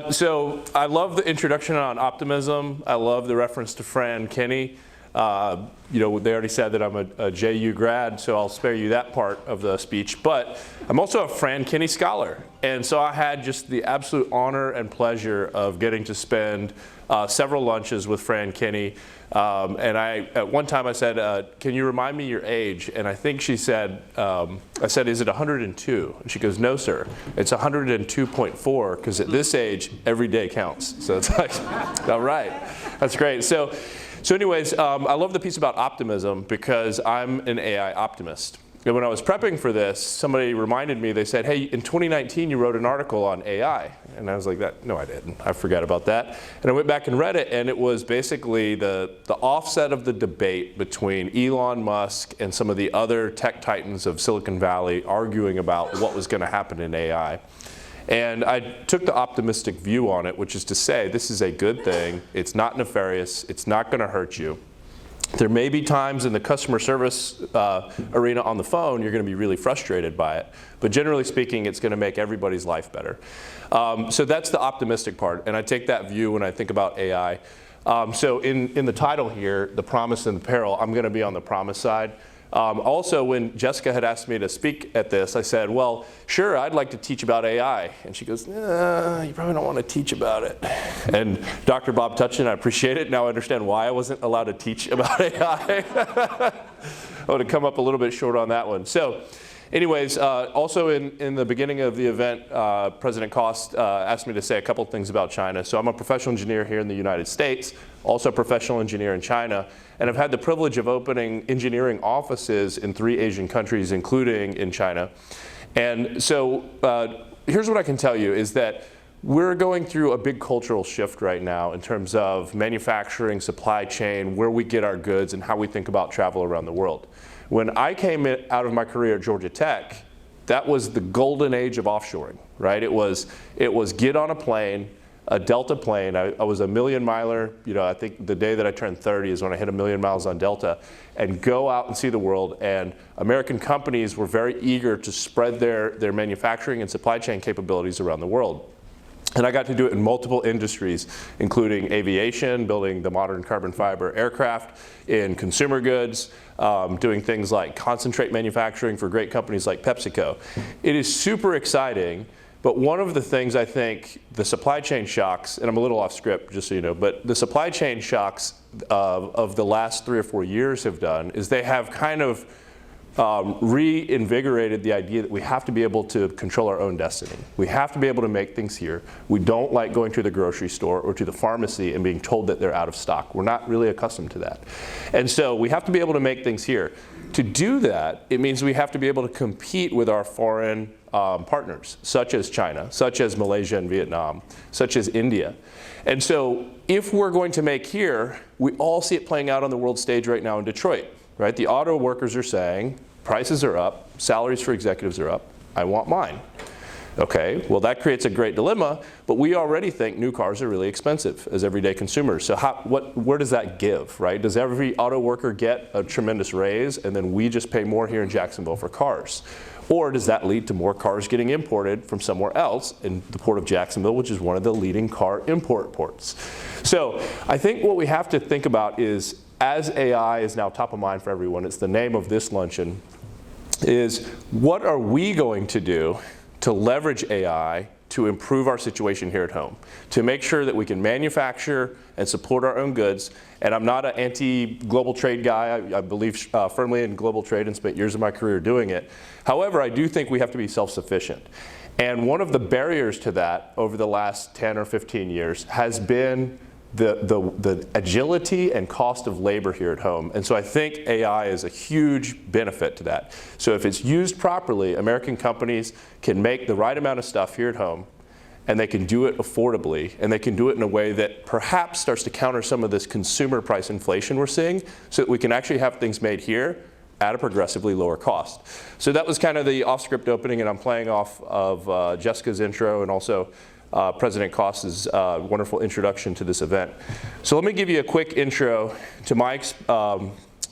So I love the introduction on optimism. I love the reference to Fran Kinney. They already said that I'm a JU grad, so I'll spare you that part of the speech. But I'm also a Fran Kinney scholar. And so I had just the absolute honor and pleasure of getting to spend several lunches with Fran Kinney. At one time I said, can you remind me your age? And I think she said, I said, is it 102? And she goes, no, sir. It's 102.4, because at this age, every day counts. So it's like, all right, that's great. So anyways, I love the piece about optimism because I'm an AI optimist. And when I was prepping for this, somebody reminded me, they said, hey, in 2019 you wrote an article on AI. And I was like, no, I didn't. I forgot about that. And I went back and read it, and it was basically the offset of the debate between Elon Musk and some of the other tech titans of Silicon Valley arguing about what was going to happen in AI. And I took the optimistic view on it, which is to say this is a good thing. It's not nefarious. It's not going to hurt you. There may be times in the customer service arena on the phone you're going to be really frustrated by it. But generally speaking, it's going to make everybody's life better. So that's the optimistic part. And I take that view when I think about AI. So in the title here, the promise and the peril, I'm going to be on the promise side. Also, when Jessica had asked me to speak at this, I said, well, sure, I'd like to teach about AI. And she goes, nah, you probably don't want to teach about it. And Dr. Bob Touchin, I appreciate it. Now I understand why I wasn't allowed to teach about AI. I would have come up a little bit short on that one. So anyways, also in the beginning of the event, President Cost asked me to say a couple things about China. So I'm a professional engineer here in the United States, also a professional engineer in China. And I've had the privilege of opening engineering offices in 3 Asian countries, including in China. And so here's what I can tell you is that we're going through a big cultural shift right now in terms of manufacturing, supply chain, where we get our goods, and how we think about travel around the world. When I came out of my career at Georgia Tech, that was the golden age of offshoring, right? It was get on a plane, a Delta plane. I was a million miler. I think the day that I turned 30 is when I hit 1 million miles on Delta, and go out and see the world. And American companies were very eager to spread their manufacturing and supply chain capabilities around the world. And I got to do it in multiple industries, including aviation, building the modern carbon fiber aircraft, in consumer goods, doing things like concentrate manufacturing for great companies like PepsiCo. It is super exciting. But one of the things I think the supply chain shocks, and I'm a little off script just so you know, but the supply chain shocks of the last 3 or 4 years have done is they have kind of reinvigorated the idea that we have to be able to control our own destiny. We have to be able to make things here. We don't like going to the grocery store or to the pharmacy and being told that they're out of stock. We're not really accustomed to that. And so we have to be able to make things here. To do that, it means we have to be able to compete with our foreign partners, such as China, such as Malaysia and Vietnam, such as India. And so if we're going to make here, we all see it playing out on the world stage right now in Detroit, right? The auto workers are saying, prices are up, salaries for executives are up, I want mine. Okay, well that creates a great dilemma, but we already think new cars are really expensive as everyday consumers. So where does that give, right? Does every auto worker get a tremendous raise and then we just pay more here in Jacksonville for cars? Or does that lead to more cars getting imported from somewhere else in the port of Jacksonville, which is one of the leading car import ports? So I think what we have to think about is, as AI is now top of mind for everyone, it's the name of this luncheon, is what are we going to do to leverage AI to improve our situation here at home, to make sure that we can manufacture and support our own goods. And I'm not an anti-global trade guy. I believe firmly in global trade and spent years of my career doing it. However, I do think we have to be self-sufficient. And one of the barriers to that over the last 10 or 15 years has been the agility and cost of labor here at home. And so I think AI is a huge benefit to that. So if it's used properly, American companies can make the right amount of stuff here at home, and they can do it affordably, and they can do it in a way that perhaps starts to counter some of this consumer price inflation we're seeing, so that we can actually have things made here at a progressively lower cost. So that was kind of the off-script opening, and I'm playing off of Jessica's intro and also President Cost's wonderful introduction to this event. So let me give you a quick intro to my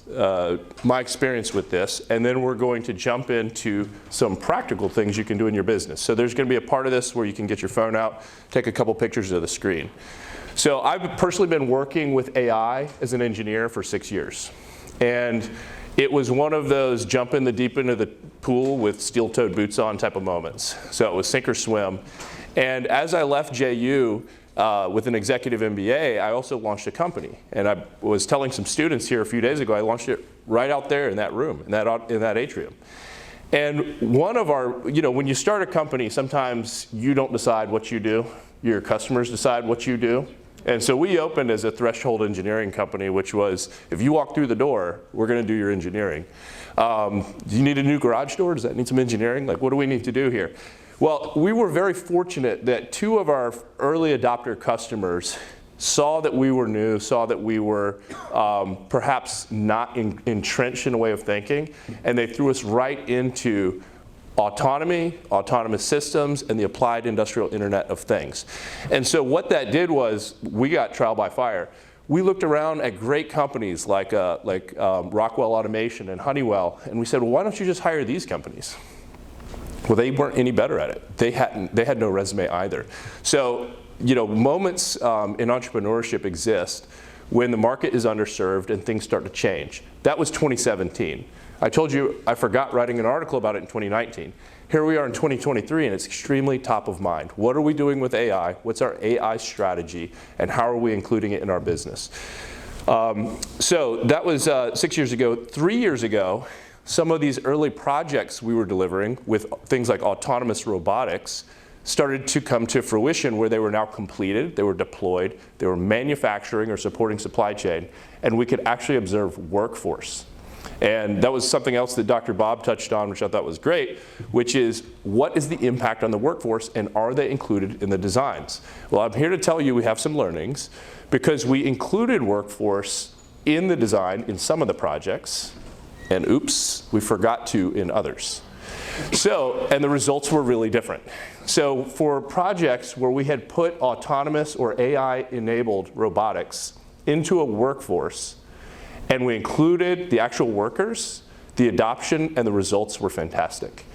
my experience with this, and then we're going to jump into some practical things you can do in your business. So there's going to be a part of this where you can get your phone out, take a couple pictures of the screen. So I've personally been working with AI as an engineer for 6 years. And it was one of those jump in the deep end of the pool with steel-toed boots on type of moments. So it was sink or swim. And as I left JU with an executive MBA, I also launched a company. And I was telling some students here a few days ago, I launched it right out there in that room, in that atrium. And one of our, when you start a company, sometimes you don't decide what you do. Your customers decide what you do. And so we opened as a threshold engineering company, which was, if you walk through the door, we're going to do your engineering. Do you need a new garage door? Does that need some engineering? Like, what do we need to do here? Well, we were very fortunate that 2 of our early adopter customers saw that we were new, saw that we were perhaps not entrenched in a way of thinking, and they threw us right into autonomy, autonomous systems, and the applied industrial Internet of Things. And so what that did was, we got trial by fire. We looked around at great companies like Rockwell Automation and Honeywell, and we said, well, why don't you just hire these companies? Well, they weren't any better at it. They had no resume either. So, moments in entrepreneurship exist when the market is underserved and things start to change. That was 2017. I told you I forgot writing an article about it in 2019. Here we are in 2023, and it's extremely top of mind. What are we doing with AI? What's our AI strategy? And how are we including it in our business? So that was 6 years ago. 3 years ago, some of these early projects we were delivering with things like autonomous robotics started to come to fruition, where they were now completed, they were deployed, they were manufacturing or supporting supply chain, and we could actually observe workforce. And that was something else that Dr. Bob touched on, which I thought was great, which is, what is the impact on the workforce, and are they included in the designs? Well, I'm here to tell you we have some learnings, because we included workforce in the design in some of the projects, and oops, we forgot to in others. So, and the results were really different. So for projects where we had put autonomous or AI-enabled robotics into a workforce, and we included the actual workers, the adoption and the results were fantastic.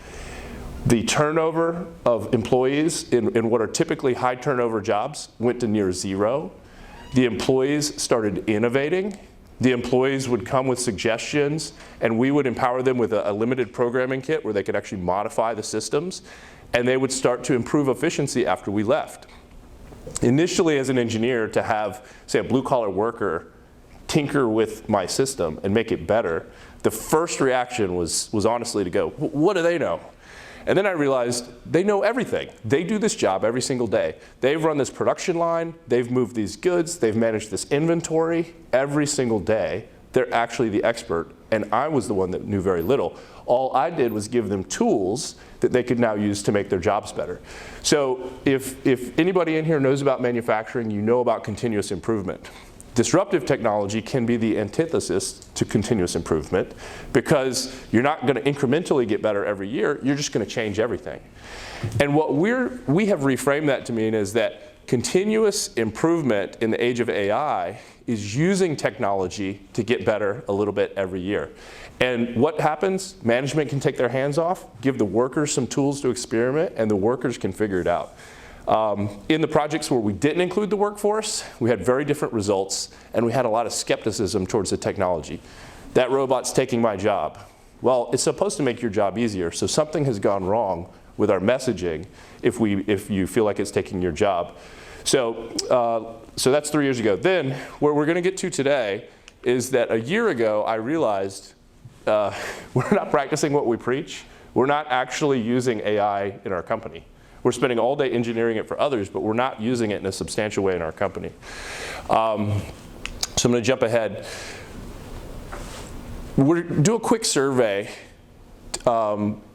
The turnover of employees in what are typically high turnover jobs went to near zero. The employees started innovating. The employees would come with suggestions, and we would empower them with a limited programming kit where they could actually modify the systems, and they would start to improve efficiency after we left. Initially, as an engineer, to have, say, a blue-collar worker tinker with my system and make it better, the first reaction was honestly to go, what do they know? And then I realized they know everything. They do this job every single day. They've run this production line, they've moved these goods, they've managed this inventory every single day. They're actually the expert, and I was the one that knew very little. All I did was give them tools that they could now use to make their jobs better. So if anybody in here knows about manufacturing, you know about continuous improvement. Disruptive technology can be the antithesis to continuous improvement, because you're not going to incrementally get better every year, you're just going to change everything. And what we have reframed that to mean is that continuous improvement in the age of AI is using technology to get better a little bit every year. And what happens? Management can take their hands off, give the workers some tools to experiment, and the workers can figure it out. In the projects where we didn't include the workforce, we had very different results, and we had a lot of skepticism towards the technology. That robot's taking my job. Well, it's supposed to make your job easier, so something has gone wrong with our messaging if you feel like it's taking your job. So that's 3 years ago. Then, where we're going to get to today is that a year ago, I realized we're not practicing what we preach. We're not actually using AI in our company. We're spending all day engineering it for others, but we're not using it in a substantial way in our company. So I'm going to jump ahead. We'll do a quick survey.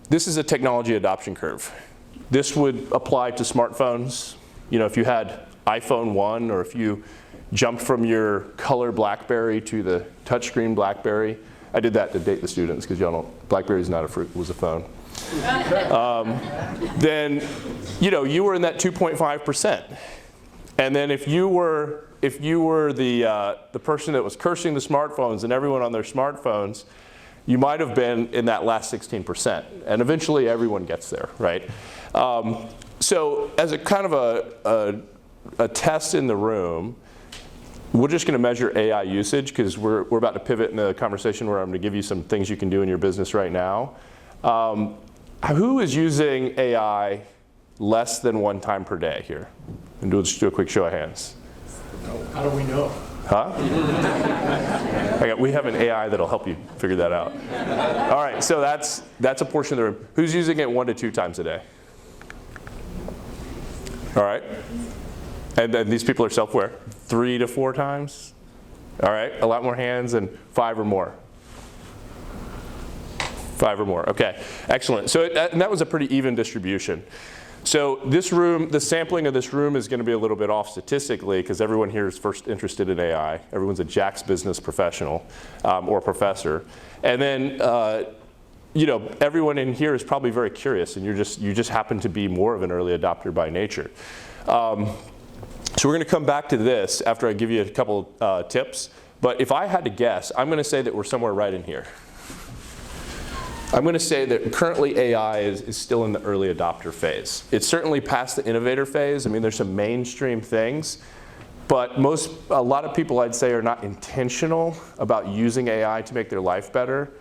This is a technology adoption curve. This would apply to smartphones. If you had iPhone 1, or if you jumped from your color BlackBerry to the touchscreen BlackBerry. I did that to date the students, because y'all don't, BlackBerry's not a fruit, it was a phone. Then you were in that 2.5%. And then if you were if you were the person that was cursing the smartphones and everyone on their smartphones, you might have been in that last 16%. And eventually everyone gets there, right? So as a kind of a test in the room, we're just going to measure AI usage because we're about to pivot in a conversation where I'm going to give you some things you can do in your business right now. Who is using AI less than one time per day here? And just do a quick show of hands. How do we know? Huh? We have an AI that'll help you figure that out. All right, so that's a portion of the room. Who's using it 1 to 2 times a day? All right. And then these people are self-aware. 3 to 4 times? All right, a lot more hands, and 5 or more. 5 or more, okay, excellent. So and that was a pretty even distribution. So this room, the sampling of this room is going to be a little bit off statistically because everyone here is first interested in AI. Everyone's a Jack's business professional or professor. And then everyone in here is probably very curious, and you just happen to be more of an early adopter by nature. So we're going to come back to this after I give you a couple tips. But if I had to guess, I'm going to say that we're somewhere right in here. I'm going to say that currently AI is still in the early adopter phase. It's certainly past the innovator phase. I mean, there's some mainstream things. But a lot of people, I'd say, are not intentional about using AI to make their life better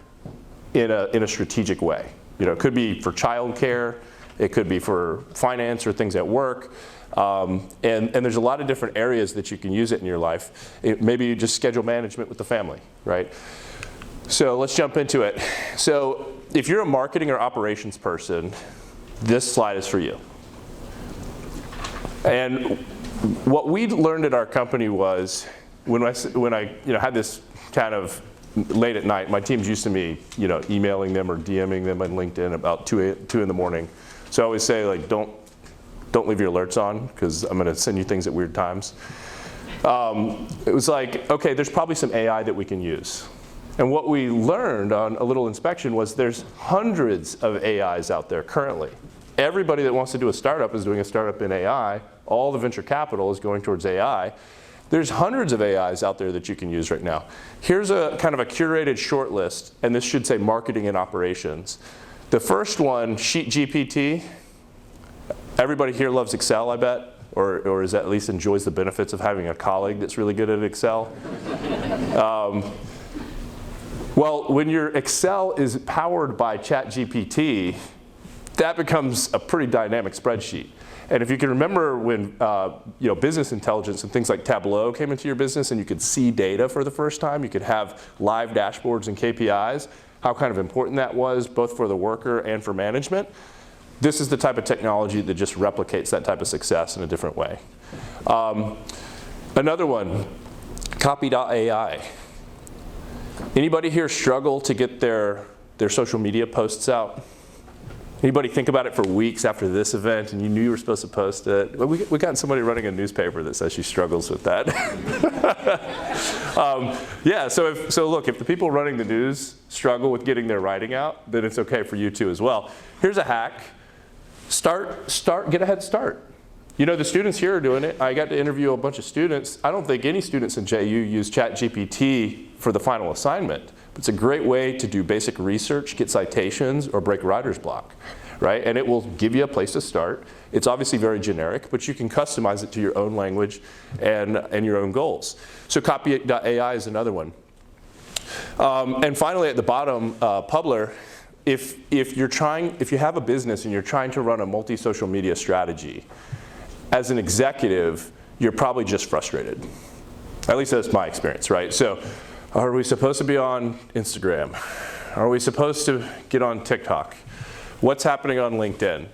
in a strategic way. It could be for childcare. It could be for finance or things at work. And there's a lot of different areas that you can use it in your life. Maybe you just schedule management with the family, right? So let's jump into it. So if you're a marketing or operations person, this slide is for you. And what we learned at our company was when I had this kind of late at night, my team's used to me emailing them or DMing them on LinkedIn about 2 in the morning. So I always say, like, don't leave your alerts on because I'm going to send you things at weird times. It was like, okay, there's probably some AI that we can use. And what we learned on a little inspection was there's hundreds of AIs out there currently. Everybody that wants to do a startup is doing a startup in AI. All the venture capital is going towards AI. There's hundreds of AIs out there that you can use right now. Here's a kind of a curated short list, and this should say marketing and operations. The first one, Sheet GPT. Everybody here loves Excel, I bet, or at least enjoys the benefits of having a colleague that's really good at Excel. Well, when your Excel is powered by ChatGPT, that becomes a pretty dynamic spreadsheet. And if you can remember when business intelligence and things like Tableau came into your business and you could see data for the first time, you could have live dashboards and KPIs, how kind of important that was both for the worker and for management. This is the type of technology that just replicates that type of success in a different way. Another one, Copy.ai. Anybody here struggle to get their social media posts out? Anybody think about it for weeks after this event and you knew you were supposed to post it? We got somebody running a newspaper that says she struggles with that. So look, if the people running the news struggle with getting their writing out, then it's okay for you too as well. Here's a hack. Get a head start. The students here are doing it. I got to interview a bunch of students. I don't think any students in JU use ChatGPT for the final assignment. But it's a great way to do basic research, get citations, or break writer's block, right? And it will give you a place to start. It's obviously very generic, but you can customize it to your own language and your own goals. So Copy.ai is another one. And finally, at the bottom, Publer. If you have a business and you're trying to run a multi-social media strategy, as an executive, you're probably just frustrated. At least that's my experience, right? So, are we supposed to be on Instagram? Are we supposed to get on TikTok? What's happening on LinkedIn?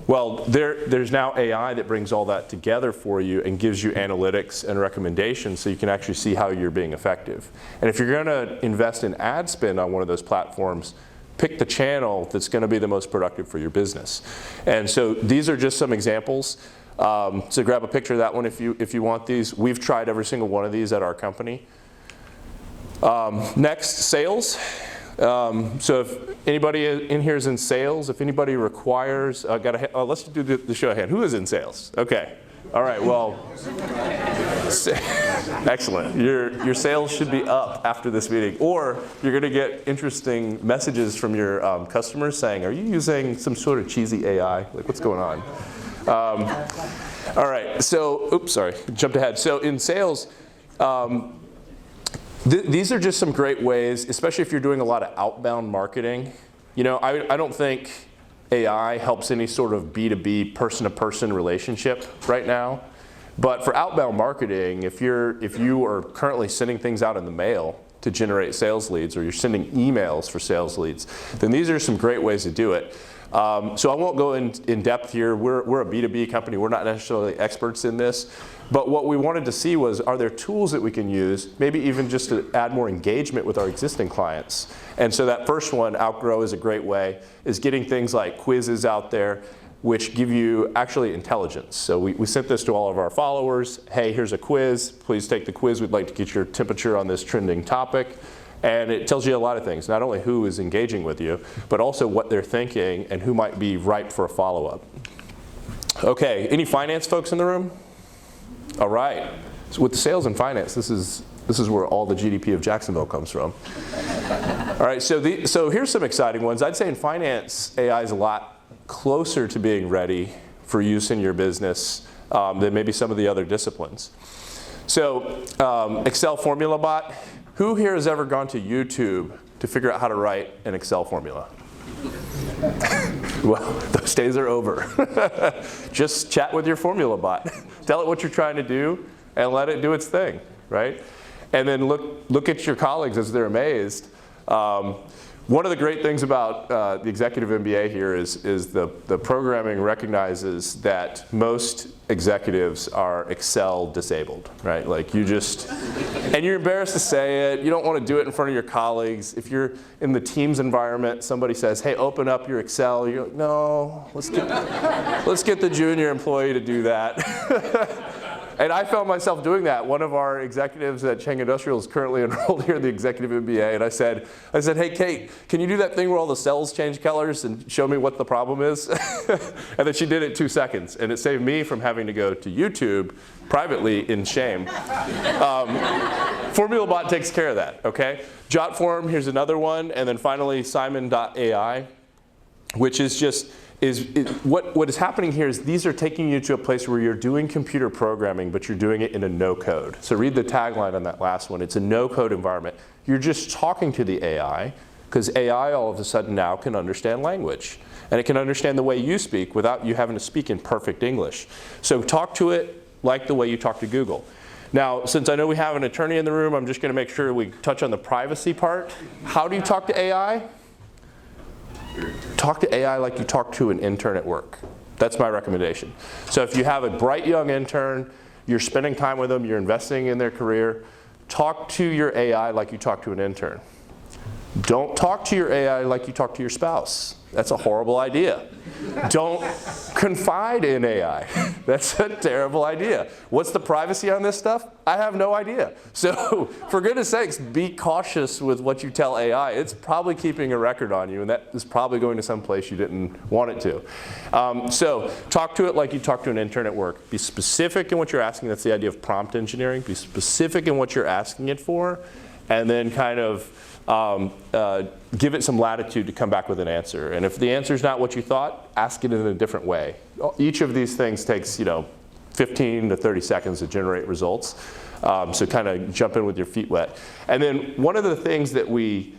Well, there's now AI that brings all that together for you and gives you analytics and recommendations so you can actually see how you're being effective. And if you're going to invest in ad spend on one of those platforms, pick the channel that's going to be the most productive for your business. And so these are just some examples. So grab a picture of that one if you want these. We've tried every single one of these at our company. Next, sales. So if anybody in here is in sales, if anybody requires, let's do the show of hand. Who is in sales? Okay, All right, well, excellent. Your sales should be up after this meeting, or you're going to get interesting messages from your customers saying, are you using some sort of cheesy AI? Like, what's going on? All right, so, oops, sorry, jumped ahead. So in sales, these are just some great ways, especially if you're doing a lot of outbound marketing. You know, I don't think AI helps any sort of B2B person-to-person relationship right now. But for outbound marketing, if you are currently sending things out in the mail to generate sales leads, or you're sending emails for sales leads, then these are some great ways to do it. So I won't go in depth here. We're a B2B company. We're not necessarily experts in this. But what we wanted to see was, are there tools that we can use, maybe even just to add more engagement with our existing clients? And so that first one, Outgrow, is a great way, is getting things like quizzes out there, which give you actually intelligence. So we sent this to all of our followers. Hey, here's a quiz. Please take the quiz. We'd like to get your temperature on this trending topic. And it tells you a lot of things, not only who is engaging with you, but also what they're thinking and who might be ripe for a follow-up. Okay, any finance folks in the room? All right. So with the sales and finance, this is where all the GDP of Jacksonville comes from. All right, so here's some exciting ones. I'd say in finance, AI is a lot closer to being ready for use in your business than maybe some of the other disciplines. So Excel formula bot. Who here has ever gone to YouTube to figure out how to write an Excel formula? Well, those days are over. Just chat with your formula bot. Tell it what you're trying to do and let it do its thing, right? And then look at your colleagues as they're amazed. One of the great things about the executive MBA here is the programming recognizes that most executives are Excel disabled, right? Like and you're embarrassed to say it. You don't want to do it in front of your colleagues. If you're in the Teams environment, somebody says, hey, open up your Excel. You're like, no, let's get the junior employee to do that. And I found myself doing that. One of our executives at Chang Industrial is currently enrolled here in the executive MBA, and I said, hey, Kate, can you do that thing where all the cells change colors and show me what the problem is? And then she did it in 2 seconds, and it saved me from having to go to YouTube privately in shame. FormulaBot takes care of that, okay? JotForm, here's another one, and then finally Simon.ai, which is just what is happening here is these are taking you to a place where you're doing computer programming, but you're doing it in a no-code. So read the tagline on that last one. It's a no-code environment. You're just talking to the AI, because AI all of a sudden now can understand language. And it can understand the way you speak without you having to speak in perfect English. So talk to it like the way you talk to Google. Now, since I know we have an attorney in the room, I'm just going to make sure we touch on the privacy part. How do you talk to AI? Talk to AI like you talk to an intern at work. That's my recommendation. So if you have a bright young intern, you're spending time with them, you're investing in their career, talk to your AI like you talk to an intern. Don't talk to your AI like you talk to your spouse. That's a horrible idea. Don't confide in AI. That's a terrible idea. What's the privacy on this stuff? I have no idea. So for goodness sakes, be cautious with what you tell AI. It's probably keeping a record on you, and that is probably going to some place you didn't want it to. So talk to it like you talk to an intern at work. Be specific in what you're asking. That's the idea of prompt engineering. Be specific in what you're asking it for, and then kind of give it some latitude to come back with an answer. And if the answer is not what you thought, ask it in a different way. Each of these things takes 15 to 30 seconds to generate results. So kind of jump in with your feet wet. And then one of the things that we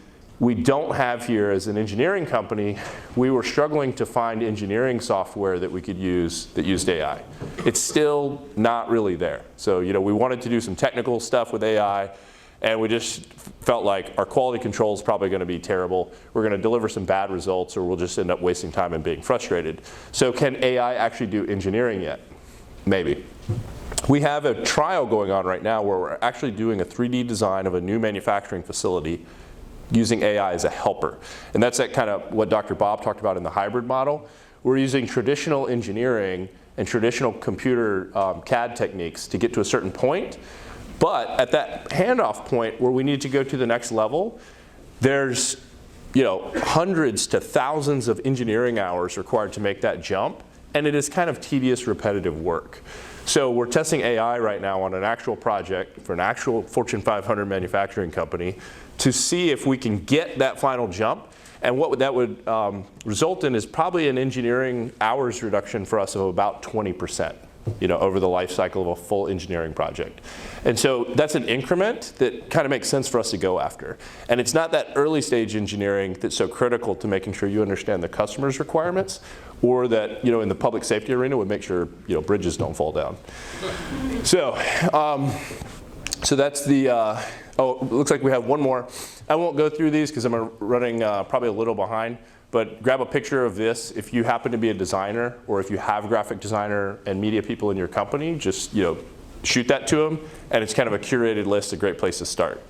don't have here as an engineering company, we were struggling to find engineering software that we could use that used AI. It's still not really there. So we wanted to do some technical stuff with AI, and we just felt like our quality control is probably going to be terrible. We're going to deliver some bad results, or we'll just end up wasting time and being frustrated. So can AI actually do engineering yet? Maybe. We have a trial going on right now where we're actually doing a 3D design of a new manufacturing facility using AI as a helper. And that's kind of what Dr. Bob talked about in the hybrid model. We're using traditional engineering and traditional computer CAD techniques to get to a certain point. But at that handoff point where we need to go to the next level, there's hundreds to thousands of engineering hours required to make that jump, and it is kind of tedious, repetitive work. So we're testing AI right now on an actual project for an actual Fortune 500 manufacturing company to see if we can get that final jump. And what that would result in is probably an engineering hours reduction for us of about 20%, over the life cycle of a full engineering project. And so that's an increment that kind of makes sense for us to go after. And it's not that early stage engineering that's so critical to making sure you understand the customer's requirements, or that, in the public safety arena would make sure, bridges don't fall down. So that's the, it looks like we have one more. I won't go through these because I'm running probably a little behind, but grab a picture of this. If you happen to be a designer, or if you have graphic designer and media people in your company, just, shoot that to them, and it's kind of a curated list, a great place to start.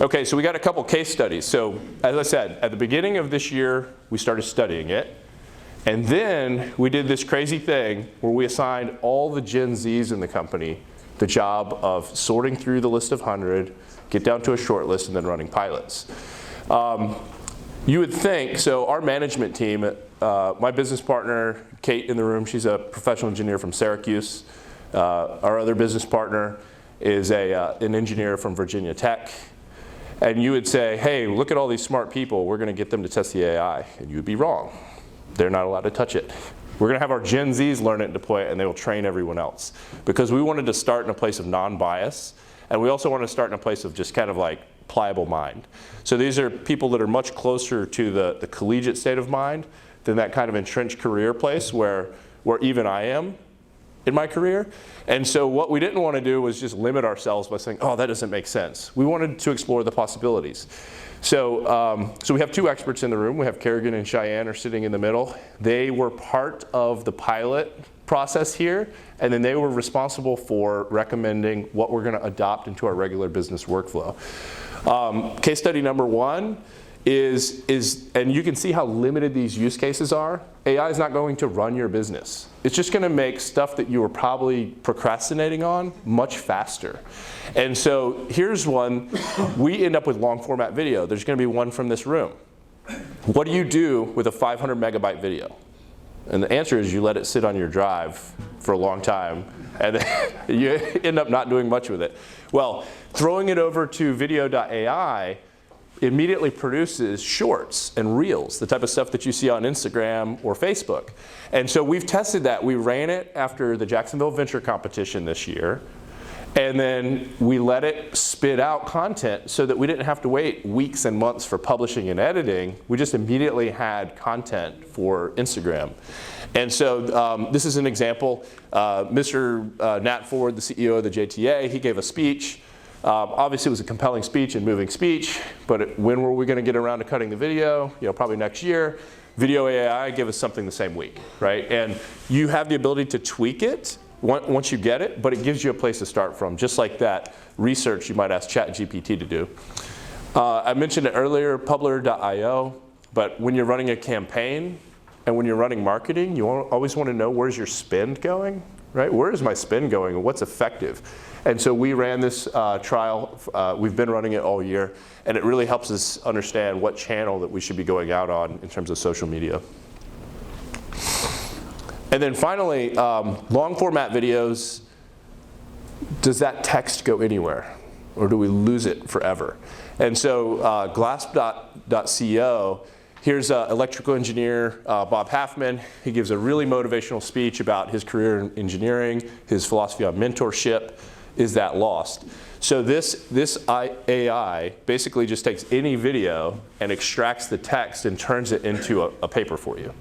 Okay, so we got a couple case studies. So as I said, at the beginning of this year, we started studying it. And then we did this crazy thing where we assigned all the Gen Zs in the company the job of sorting through the list of 100, get down to a short list, and then running pilots. You would think, so our management team, my business partner, Kate in the room, she's a professional engineer from Syracuse. Our other business partner is an engineer from Virginia Tech. And you would say, hey, look at all these smart people, we're going to get them to test the AI. And you would be wrong. They're not allowed to touch it. We're going to have our Gen Zs learn it and deploy it, and they will train everyone else. Because we wanted to start in a place of non-bias, and we also wanted to start in a place of just kind of like pliable mind. So these are people that are much closer to the collegiate state of mind than that kind of entrenched career place where even I am in my career. And so what we didn't want to do was just limit ourselves by saying, oh, that doesn't make sense. We wanted to explore the possibilities. So we have two experts in the room. We have Kerrigan and Cheyenne are sitting in the middle. They were part of the pilot process here, and then they were responsible for recommending what we're going to adopt into our regular business workflow. Case study number one is, and you can see how limited these use cases are. AI is not going to run your business. It's just going to make stuff that you were probably procrastinating on much faster. And so here's one. We end up with long format video. There's going to be one from this room. What do you do with a 500 megabyte video? And the answer is you let it sit on your drive for a long time, and then you end up not doing much with it. Well, throwing it over to video.ai immediately produces shorts and reels, the type of stuff that you see on Instagram or Facebook. And so we've tested that. We ran it after the Jacksonville Venture Competition this year. And then we let it spit out content so that we didn't have to wait weeks and months for publishing and editing. We just immediately had content for Instagram. And so this is an example. Mr. Nat Ford, the CEO of the JTA, he gave a speech. Obviously, it was a compelling speech and moving speech, but when were we going to get around to cutting the video? Probably next year. Video AI give us something the same week, right? And you have the ability to tweak it once you get it, but it gives you a place to start from, just like that research you might ask ChatGPT to do. I mentioned it earlier, Publer.io, but when you're running a campaign and when you're running marketing, you always want to know, where's your spend going, right? Where is my spend going and what's effective? And so we ran this trial. We've been running it all year, and it really helps us understand what channel that we should be going out on in terms of social media. And then finally, long format videos, does that text go anywhere? Or do we lose it forever? And so Glass.co, here's electrical engineer Bob Halfman. He gives a really motivational speech about his career in engineering, his philosophy on mentorship. Is that lost? So this AI basically just takes any video and extracts the text and turns it into a paper for you.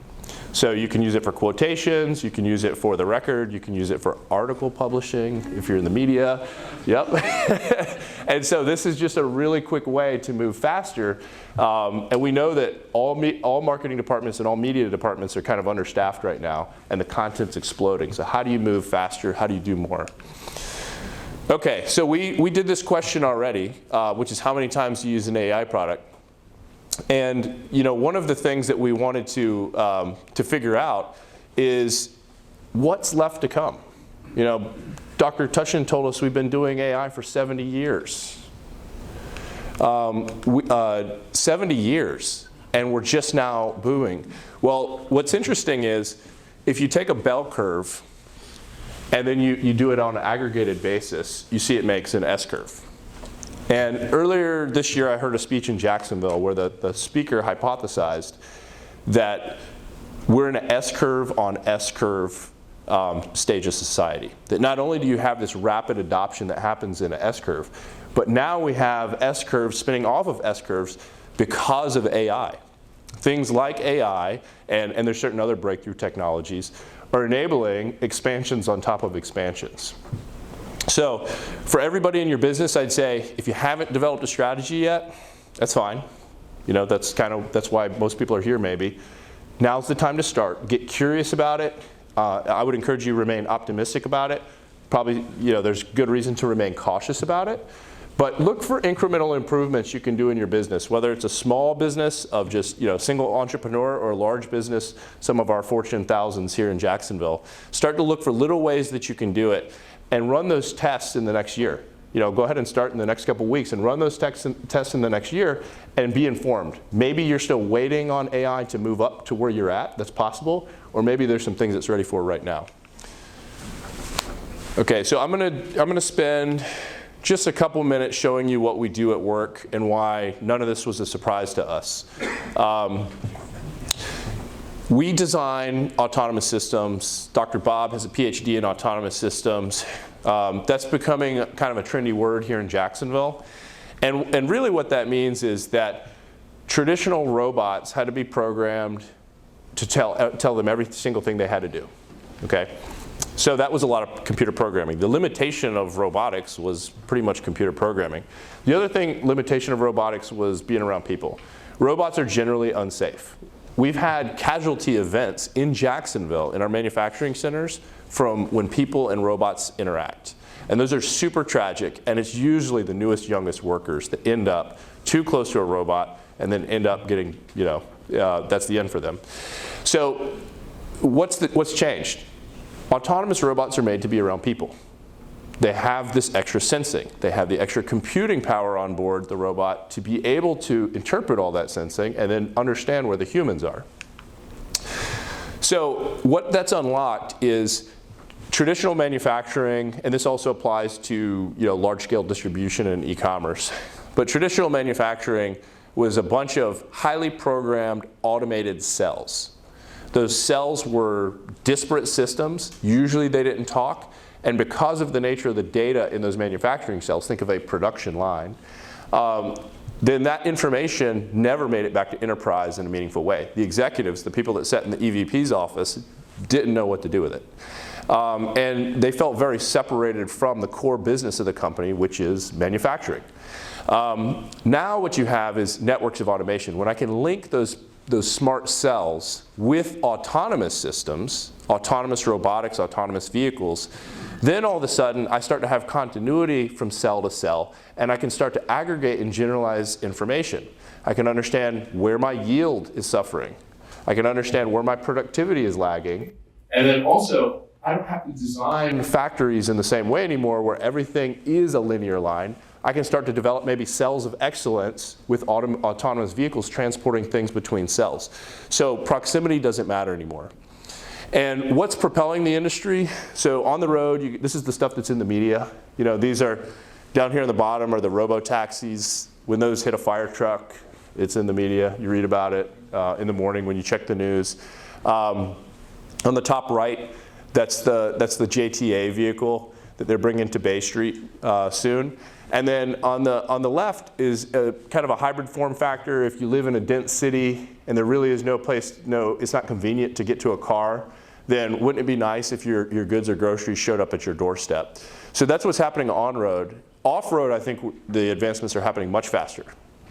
So you can use it for quotations, you can use it for the record, you can use it for article publishing if you're in the media. Yep. And so this is just a really quick way to move faster. And we know that all marketing departments and all media departments are kind of understaffed right now, and the content's exploding. So how do you move faster? How do you do more? Okay, so we did this question already, which is how many times do you use an AI product? And one of the things that we wanted to figure out is what's left to come. Dr. Tushin told us we've been doing AI for 70 years. 70 years, and we're just now booming. Well, what's interesting is if you take a bell curve and then you do it on an aggregated basis, you see it makes an S-curve. And earlier this year, I heard a speech in Jacksonville where the speaker hypothesized that we're in an S-curve on S-curve stage of society. That not only do you have this rapid adoption that happens in an S-curve, but now we have S-curves spinning off of S-curves because of AI. Things like AI, and there's certain other breakthrough technologies, are enabling expansions on top of expansions. So for everybody in your business, I'd say if you haven't developed a strategy yet, that's fine. You know, that's why most people are here maybe. Now's the time to start. Get curious about it. I would encourage you to remain optimistic about it. Probably, you know, there's good reason to remain cautious about it. But look for incremental improvements you can do in your business, whether it's a small business of just, you know, single entrepreneur or a large business, some of our Fortune thousands here in Jacksonville. Start to look for little ways that you can do it and run those tests in the next year. You know, go ahead and start in the next couple weeks and run those tests in the next year and be informed. Maybe you're still waiting on AI to move up to where you're at. That's possible. Or maybe there's some things it's ready for right now. Okay, so I'm gonna spend just a couple minutes showing you what we do at work and why none of this was a surprise to us. We design autonomous systems. Dr. Bob has a PhD in autonomous systems. That's becoming kind of a trendy word here in Jacksonville. And really what that means is that traditional robots had to be programmed to tell them every single thing they had to do, okay? So that was a lot of computer programming. The limitation of robotics was pretty much computer programming. The other limitation of robotics was being around people. Robots are generally unsafe. We've had casualty events in Jacksonville in our manufacturing centers from when people and robots interact. And those are super tragic, and it's usually the newest, youngest workers that end up too close to a robot and then end up getting, you know, that's the end for them. So what's changed? Autonomous robots are made to be around people. They have this extra sensing. They have the extra computing power on board the robot to be able to interpret all that sensing and then understand where the humans are. So what that's unlocked is traditional manufacturing, and this also applies to, you know, large-scale distribution and e-commerce. But traditional manufacturing was a bunch of highly programmed automated cells. Those cells were disparate systems. Usually they didn't talk. And because of the nature of the data in those manufacturing cells, think of a production line, then that information never made it back to enterprise in a meaningful way. The executives, the people that sat in the EVP's office, didn't know what to do with it. And they felt very separated from the core business of the company, which is manufacturing. Now what you have is networks of automation. When I can link those smart cells with autonomous systems, autonomous robotics, autonomous vehicles, then all of a sudden I start to have continuity from cell to cell, and I can start to aggregate and generalize information. I can understand where my yield is suffering. I can understand where my productivity is lagging. And then also, I don't have to design factories in the same way anymore where everything is a linear line. I can start to develop maybe cells of excellence with autonomous vehicles transporting things between cells. So proximity doesn't matter anymore. And what's propelling the industry? So on the road, this is the stuff that's in the media. You know, these are, down here on the bottom are the robo-taxis. When those hit a fire truck, it's in the media. You read about it in the morning when you check the news. On the top right, that's the JTA vehicle that they're bringing to Bay Street soon. And then on the left is kind of a hybrid form factor. If you live in a dense city and there really is it's not convenient to get to a car, then wouldn't it be nice if your goods or groceries showed up at your doorstep? So that's what's happening on road. Off road, I think the advancements are happening much faster.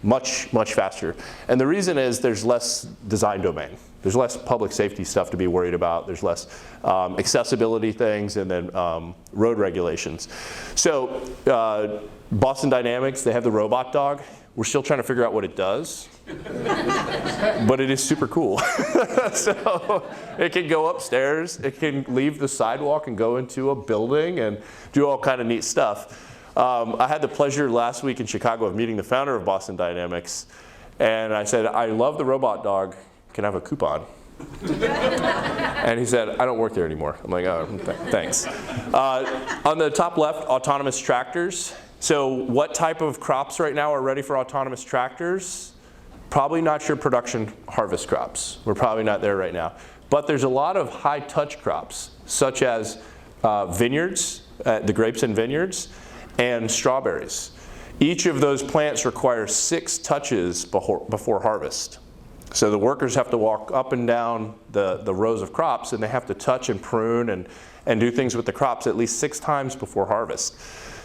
Much, much faster. And the reason is there's less design domain. There's less public safety stuff to be worried about. There's less accessibility things, and then road regulations. So Boston Dynamics, they have the robot dog. We're still trying to figure out what it does. But it is super cool. So it can go upstairs. It can leave the sidewalk and go into a building and do all kind of neat stuff. I had the pleasure last week in Chicago of meeting the founder of Boston Dynamics, and I said, I love the robot dog, can I have a coupon? And he said, I don't work there anymore. I'm like, oh, thanks. On the top left, autonomous tractors. So what type of crops right now are ready for autonomous tractors? Probably not your production harvest crops. We're probably not there right now. But there's a lot of high-touch crops, such as vineyards, the grapes and vineyards, and strawberries. Each of those plants requires 6 touches before harvest. So the workers have to walk up and down the rows of crops, and they have to touch and prune and do things with the crops at least 6 times before harvest.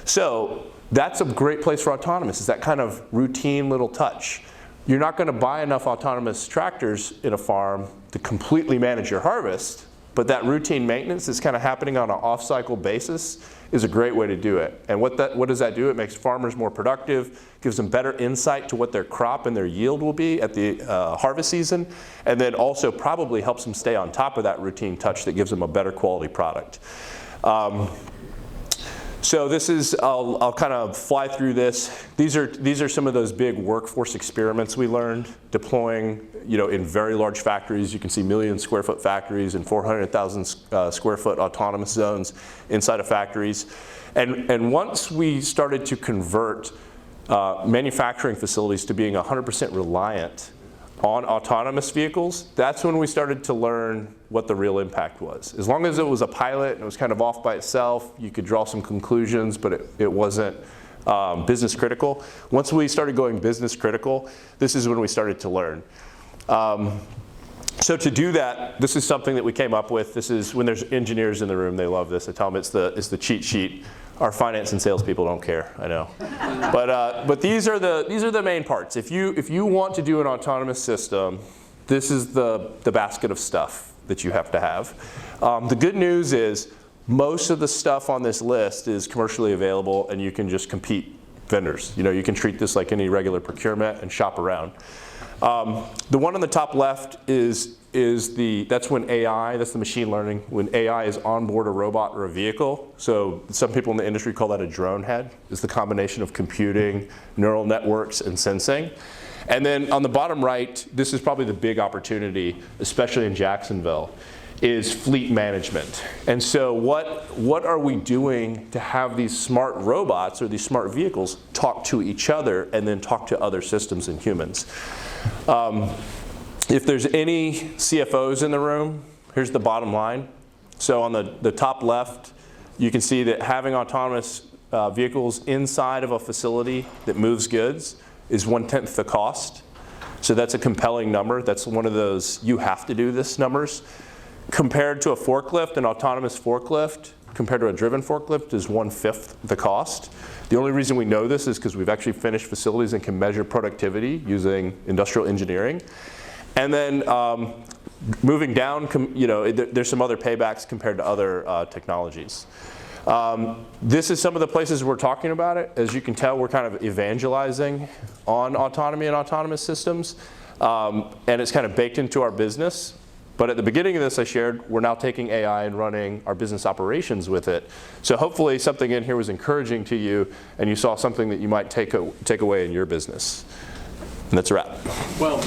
So that's a great place for autonomous, is that kind of routine little touch. You're not going to buy enough autonomous tractors in a farm to completely manage your harvest, but that routine maintenance is kind of happening on an off-cycle basis is a great way to do it. And what does that do? It makes farmers more productive, gives them better insight to what their crop and their yield will be at the harvest season, and then also probably helps them stay on top of that routine touch that gives them a better quality product. So this is, I'll kind of fly through this. These are some of those big workforce experiments we learned, deploying in very large factories. You can see million-square-foot factories and 400,000 square-foot autonomous zones inside of factories. And once we started to convert manufacturing facilities to being 100% reliant on autonomous vehicles, that's when we started to learn what the real impact was. As long as it was a pilot and it was kind of off by itself, you could draw some conclusions, but it wasn't business critical. Once we started going business critical, this is when we started to learn. So to do that, this is something that we came up with. This is when there's engineers in the room, they love this. I tell them it's the cheat sheet. Our finance and sales people don't care, I know. But these are the main parts. If you want to do an autonomous system, this is the basket of stuff that you have to have. The good news is most of the stuff on this list is commercially available, and you can just compete vendors. You can treat this like any regular procurement and shop around. The one on the top left that's when AI, that's the machine learning, when AI is on board a robot or a vehicle. So some people in the industry call that a drone head. It's the combination of computing, neural networks, and sensing. And then on the bottom right, this is probably the big opportunity, especially in Jacksonville, is fleet management. And so what are we doing to have these smart robots or these smart vehicles talk to each other and then talk to other systems and humans? If there's any CFOs in the room, here's the bottom line. So on the top left, you can see that having autonomous vehicles inside of a facility that moves goods is 1/10 the cost. So that's a compelling number. That's one of those you have to do this numbers. Compared to a forklift, an autonomous forklift, compared to a driven forklift, is 1/5 the cost. The only reason we know this is because we've actually finished facilities and can measure productivity using industrial engineering. And then moving down, there's some other paybacks compared to other technologies. This is some of the places we're talking about it. As you can tell, we're kind of evangelizing on autonomy and autonomous systems. And it's kind of baked into our business. But at the beginning of this, I shared we're now taking AI and running our business operations with it. So hopefully something in here was encouraging to you, and you saw something that you might take away in your business. And that's a wrap. Well.